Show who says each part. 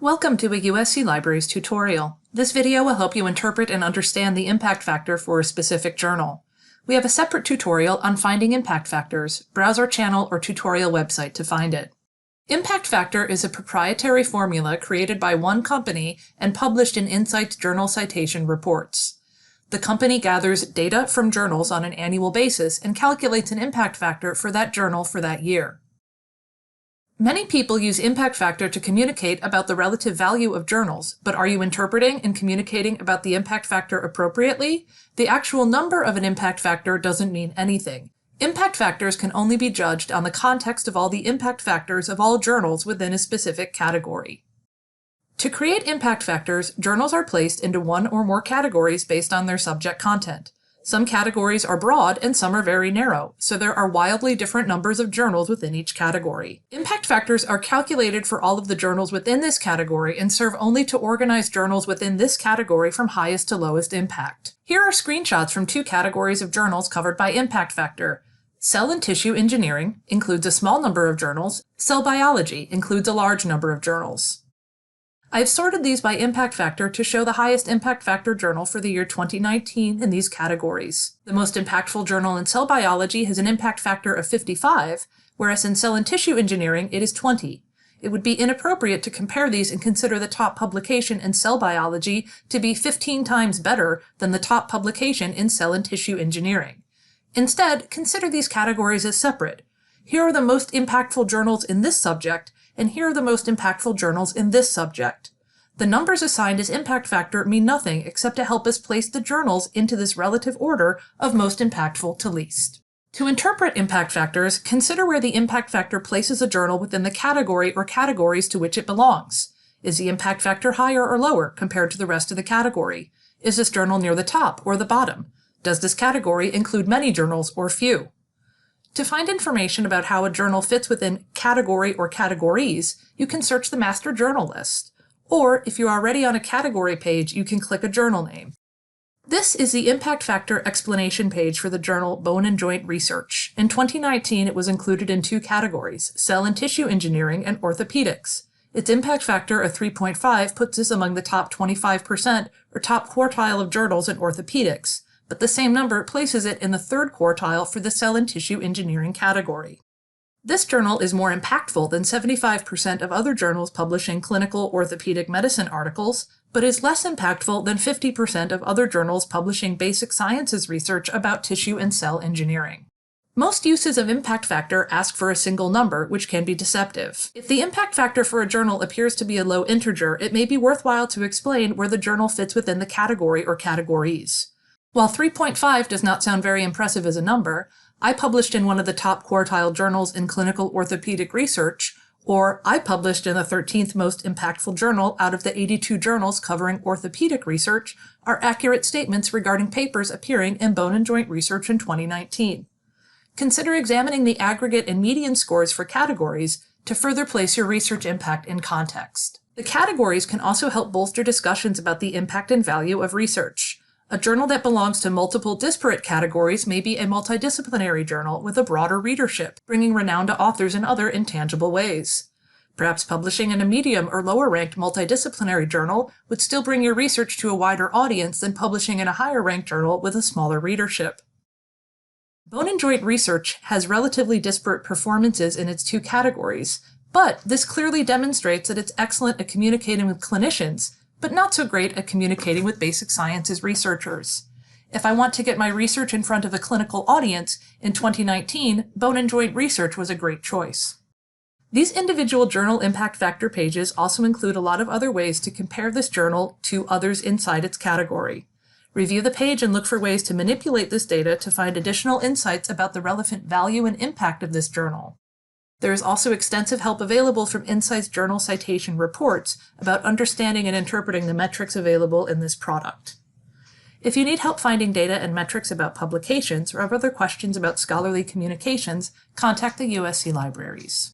Speaker 1: Welcome to a USC Libraries tutorial. This video will help you interpret and understand the impact factor for a specific journal. We have a separate tutorial on finding impact factors. Browse our channel or tutorial website to find it. Impact factor is a proprietary formula created by one company and published in Insight's Journal Citation Reports. The company gathers data from journals on an annual basis and calculates an impact factor for that journal for that year. Many people use impact factor to communicate about the relative value of journals, but are you interpreting and communicating about the impact factor appropriately? The actual number of an impact factor doesn't mean anything. Impact factors can only be judged on the context of all the impact factors of all journals within a specific category. To create impact factors, journals are placed into one or more categories based on their subject content. Some categories are broad and some are very narrow, so there are wildly different numbers of journals within each category. Impact factors are calculated for all of the journals within this category and serve only to organize journals within this category from highest to lowest impact. Here are screenshots from two categories of journals covered by impact factor. Cell and tissue engineering includes a small number of journals. Cell biology includes a large number of journals. I've sorted these by impact factor to show the highest impact factor journal for the year 2019 in these categories. The most impactful journal in cell biology has an impact factor of 55, whereas in cell and tissue engineering it is 20. It would be inappropriate to compare these and consider the top publication in cell biology to be 15 times better than the top publication in cell and tissue engineering. Instead, consider these categories as separate. Here are the most impactful journals in this subject, and here are the most impactful journals in this subject. The numbers assigned as impact factor mean nothing except to help us place the journals into this relative order of most impactful to least. To interpret impact factors, consider where the impact factor places a journal within the category or categories to which it belongs. Is the impact factor higher or lower compared to the rest of the category? Is this journal near the top or the bottom? Does this category include many journals or few? To find information about how a journal fits within category or categories, you can search the master journal list. Or, if you're already on a category page, you can click a journal name. This is the impact factor explanation page for the journal Bone and Joint Research. In 2019, it was included in two categories, cell and tissue engineering and orthopedics. Its impact factor of 3.5 puts us among the top 25% or top quartile of journals in orthopedics, but the same number places it in the third quartile for the cell and tissue engineering category. This journal is more impactful than 75% of other journals publishing clinical orthopedic medicine articles, but is less impactful than 50% of other journals publishing basic sciences research about tissue and cell engineering. Most uses of impact factor ask for a single number, which can be deceptive. If the impact factor for a journal appears to be a low integer, it may be worthwhile to explain where the journal fits within the category or categories. While 3.5 does not sound very impressive as a number, I published in one of the top quartile journals in clinical orthopedic research, or I published in the 13th most impactful journal out of the 82 journals covering orthopedic research, are accurate statements regarding papers appearing in Bone and Joint Research in 2019. Consider examining the aggregate and median scores for categories to further place your research impact in context. The categories can also help bolster discussions about the impact and value of research. A journal that belongs to multiple disparate categories may be a multidisciplinary journal with a broader readership, bringing renown to authors in other intangible ways. Perhaps publishing in a medium or lower-ranked multidisciplinary journal would still bring your research to a wider audience than publishing in a higher-ranked journal with a smaller readership. Bone and Joint Research has relatively disparate performances in its two categories, but this clearly demonstrates that it's excellent at communicating with clinicians, but not so great at communicating with basic sciences researchers. If I want to get my research in front of a clinical audience, in 2019, Bone and Joint Research was a great choice. These individual journal impact factor pages also include a lot of other ways to compare this journal to others inside its category. Review the page and look for ways to manipulate this data to find additional insights about the relevant value and impact of this journal. There is also extensive help available from Insight's Journal Citation Reports about understanding and interpreting the metrics available in this product. If you need help finding data and metrics about publications or have other questions about scholarly communications, contact the USC Libraries.